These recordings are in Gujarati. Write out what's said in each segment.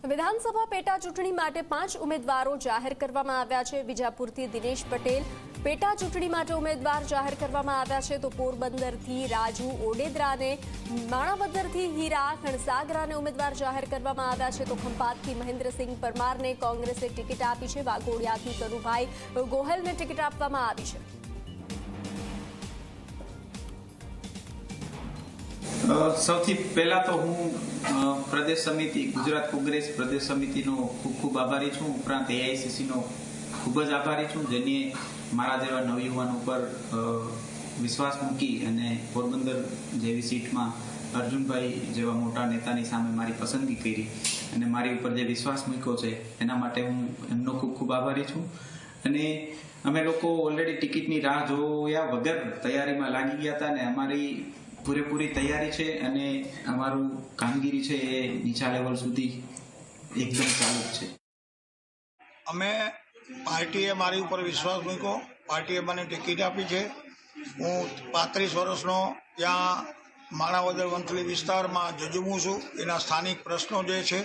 વિધાનસભા પેટા ચૂંટણી માટે 5 ઉમેદવારો જાહેર કરવામાં આવ્યા છે। વિજાપુરથી દિનેશ પટેલ પેટા ચૂંટણી માટે ઉમેદવાર જાહેર કરવામાં આવ્યા છે, તો પોરબંદરથી રાજુ ઓડેદરાને, માણાવદરથી હીરા ખણસાગરાને ઉમેદવાર જાહેર કરવામાં આવ્યા છે, તો ખંભાતથી મહેન્દ્રસિંહ પરમારને કોંગ્રેસે ટિકિટ આપી છે। વાઘોડિયાથી કનુભાઈ ગોહેલને ટિકિટ આપવામાં આવી છે। સૌથી પહેલા તો હું પ્રદેશ સમિતિ ગુજરાત કોંગ્રેસ પ્રદેશ સમિતિનો ખૂબ ખૂબ આભારી છું। ઉપરાંત એઆઈસીસીનો ખૂબ જ આભારી છું, જેની મારા જેવા નવયુવાન ઉપર વિશ્વાસ મૂકી અને પોરબંદર જેવી સીટમાં અર્જુનભાઈ જેવા મોટા નેતાની સામે મારી પસંદગી કરી અને મારી ઉપર જે વિશ્વાસ મૂક્યો છે એના માટે હું એમનો ખૂબ ખૂબ આભારી છું। અને અમે લોકો ઓલરેડી ટિકિટની રાહ જોયા વગર તૈયારીમાં લાગી ગયા હતા અને અમારી પૂરેપૂરી તૈયારી છે અને અમારું કામગીરી છે એ નીચા લેવલ સુધી એકદમ ચાલુ છે। અમે પાર્ટીએ મારી ઉપર વિશ્વાસ મૂક્યો, પાર્ટીએ મને ટિકિટ આપી છે। હું 35 વર્ષનો ત્યાં માણાવદર વંથલી વિસ્તારમાં જજુમું છું। એના સ્થાનિક પ્રશ્નો જે છે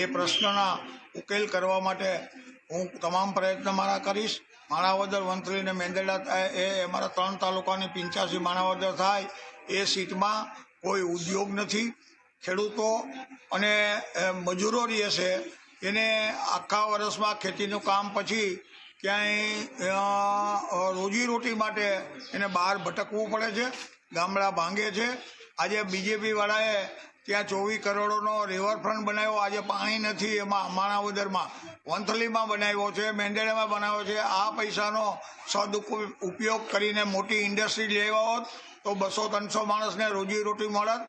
એ પ્રશ્નના ઉકેલ કરવા માટે હું તમામ પ્રયત્ન મારા કરીશ। માણાવદર વંથલી અને મેંદરડા થાય એ અમારા 3 તાલુકાની 85 માણાવદર થાય એ સીટમાં કોઈ ઉદ્યોગ નથી। ખેડૂતો અને મજૂરો રહે છે, એને આખા વર્ષમાં ખેતીનું કામ પછી ક્યાંય રોજીરોટી માટે એને બહાર ભટકવું પડે છે, ગામડા ભાંગે છે। આજે બીજેપીવાળાએ ત્યાં 24 કરોડનો રિવરફ્રન્ટ બનાવ્યો, આજે પાણી નથી, એમાં માણાવદરમાં વંથલીમાં બનાવ્યો છે, મેંદરડામાં બનાવ્યો છે। આ પૈસાનો સદુપયોગ કરીને મોટી ઇન્ડસ્ટ્રી લેવા હોત તો 200-300 માણસને રોજીરોટી મળત।